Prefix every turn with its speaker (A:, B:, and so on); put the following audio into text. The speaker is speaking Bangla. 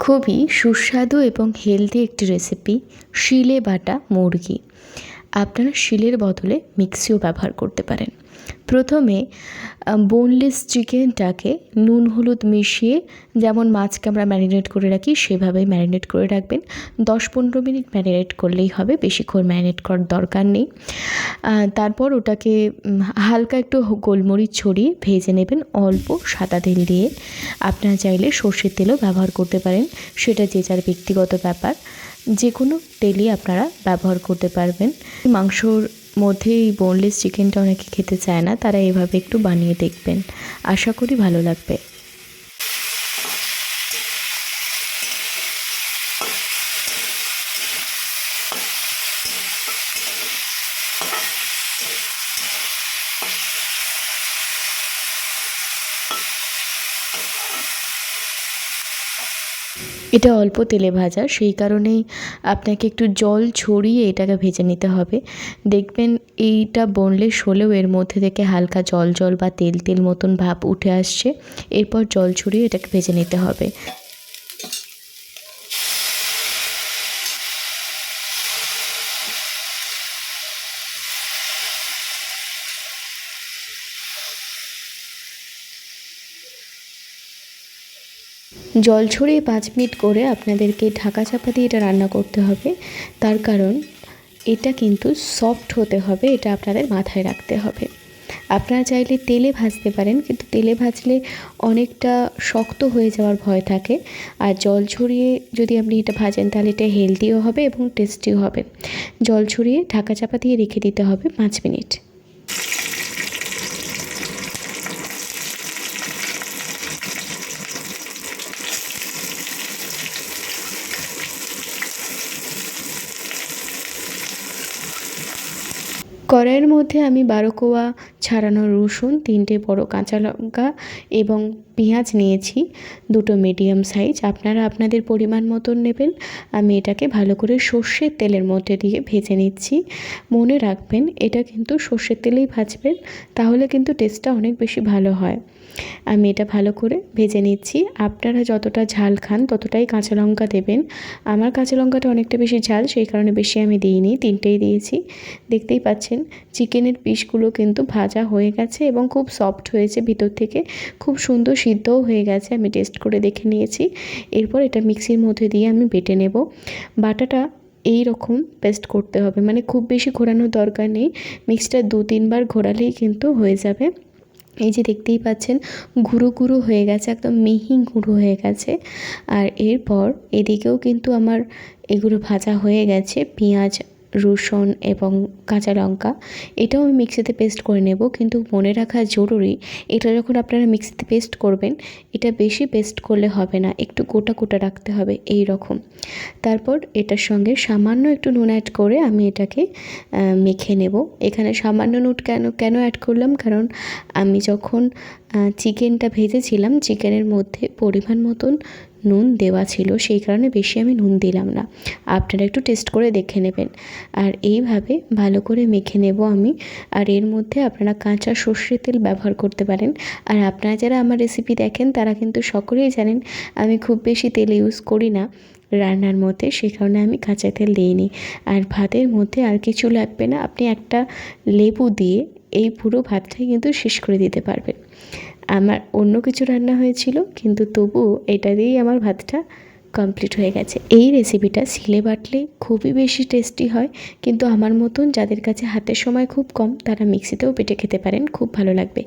A: খুবই সুস্বাদু এবং হেলদি একটি রেসিপি শিলে বাটা মুরগি। আপনারা শিলের বদলে মিক্সিও ব্যবহার করতে পারেন। প্রথমে বোনলেস চিকেনটাকে নুন হলুদ মিশিয়ে যেমন মাছকে আমরা ম্যারিনেট করে রাখি সেভাবেই ম্যারিনেট করে রাখবেন। 10-15 মিনিট ম্যারিনেট করলেই হবে, বেশিক্ষণ ম্যারিনেট করার দরকার নেই। তারপর ওটাকে হালকা একটু গোলমরিচ ছড়িয়ে ভেজে নেবেন অল্প সাদা তেল দিয়ে। আপনারা চাইলে সর্ষের তেলও ব্যবহার করতে পারেন, সেটা যে যার ব্যক্তিগত ব্যাপার। যে কোনো তেলই আপনারা ব্যবহার করতে পারবেন। মাংসর মধ্যে এই বোনলেস চিকেনটা অনেকে খেতে চায় না, তারা এভাবে একটু বানিয়ে দেখবেন, আশা করি ভালো লাগবে। এটা অল্প তেলে ভাজা, সেই কারণেই আপনাকে একটু জল ছড়িয়ে এটাকে ভেজে নিতে হবে। দেখবেন এইটা বোনলেস হলেও এর মধ্যে থেকে হালকা জল জল বা তেল তেল মতন ভাব উঠে আসছে। এরপর জল ছড়িয়ে এটাকে ভেজে নিতে হবে। জল ছড়িয়ে 5 মিনিট করে আপনাদেরকে ঢাকা চাপা দিয়ে এটা রান্না করতে হবে। তার কারণ এটা কিন্তু সফট হতে হবে, এটা আপনাদের মাথায় রাখতে হবে। আপনারা চাইলে তেলে ভাজতে পারেন, কিন্তু তেলে ভাজলে অনেকটা শক্ত হয়ে যাওয়ার ভয় থাকে। আর জল ছড়িয়ে যদি আপনি এটা ভাজেন তাহলে এটা হেলদিও হবে এবং টেস্টিও হবে। জল ছড়িয়ে ঢাকা চাপা দিয়ে রেখে দিতে হবে 5 মিনিট। কড়াইয়ের মধ্যে আমি 12 কোয়া ছাড়ানো রসুন, 3টে বড় কাঁচা লঙ্কা এবং পেঁয়াজ নিয়েছি, 2টো মিডিয়াম সাইজ। আপনারা আপনাদের পরিমাণ মতন নেবেন। আমি এটাকে ভালো করে সর্ষের তেলের মধ্যে দিয়ে ভেজে নিচ্ছি। মনে রাখবেন এটা কিন্তু সর্ষের তেলেই ভাজবেন, তাহলে কিন্তু টেস্টটা অনেক বেশি ভালো হয়। আমি এটা ভালো করে ভেজে নিচ্ছি। আপনারা যতটা ঝাল খান ততটাই কাঁচা লঙ্কা দেবেন। আমার কাঁচা লঙ্কাটা অনেকটা বেশি ঝাল, সেই কারণে বেশি আমি দিইনি, 3টেই দিয়েছি। দেখতেই পাচ্ছেন চিকেনের পিসগুলো কিন্তু ভাজা হয়ে গেছে এবং খুব সফট হয়েছে ভিতর থেকে, খুব সুন্দর সিদ্ধও হয়ে গেছে। আমি টেস্ট করে দেখে নিয়েছি। এরপর এটা মিক্সির মধ্যে দিয়ে আমি বেটে নেব। বাটাটা এই রকম পেস্ট করতে হবে, মানে খুব বেশি ঘোরানোর দরকার নেই। মিক্সটা 2-3 বার ঘোরালেই কিন্তু হয়ে যাবে। এই যে দেখতেই পাচ্ছেন গুঁড়ো গুঁড়ো হয়ে গেছে, একদম মিহি গুঁড়ো হয়ে গেছে। আর এরপর এদিকেও কিন্তু আমার এগুলো ভাজা হয়ে গেছে, পেঁয়াজ, রসুন এবং কাঁচা লঙ্কা। এটাও আমি মিক্সিতে পেস্ট করে নেব, কিন্তু মনে রাখা জরুরি এটা যখন আপনারা মিক্সিতে পেস্ট করবেন, এটা বেশি পেস্ট করলে হবে না, একটু গোটা গোটা রাখতে হবে এই রকম। তারপর এটার সঙ্গে সামান্য একটু নুন অ্যাড করে আমি এটাকে মেখে নেব। এখানে সামান্য নুন কেন অ্যাড করলাম, কারণ আমি যখন চিকেনটা ভেজেছিলাম চিকেনের মধ্যে পরিমাণ মতন নুন দেওয়া ছিল, সেই কারণে বেশি আমি নুন দিলাম না। আপনারা একটু টেস্ট করে দেখে নেবেন। আর এইভাবে ভালো করে মেখে নেব আমি। আর এর মধ্যে আপনারা কাঁচা সর্ষের তেল ব্যবহার করতে পারেন। আর আপনারা যারা আমার রেসিপি দেখেন তারা কিন্তু সকলেই জানেন আমি খুব বেশি তেল ইউজ করি না রান্নার মধ্যে, সেই কারণে আমি কাঁচা তেল দিইনি। আর ভাতের মধ্যে আর কিছু লাগবে না, আপনি একটা লেবু দিয়ে এই পুরো ভাতটাই কিন্তু শেষ করে দিতে পারবেন। আমার অন্য কিছু রান্না হয়েছিল, কিন্তু তবুও এটা দিয়েই আমার ভাতটা কমপ্লিট হয়ে গেছে। এই রেসিপিটা শিলে বাটলে খুবই বেশি টেস্টি হয়, কিন্তু আমার মতন যাদের কাছে হাতের সময় খুব কম তারা মিক্সিতেও বেটে খেতে পারেন, খুব ভালো লাগবে।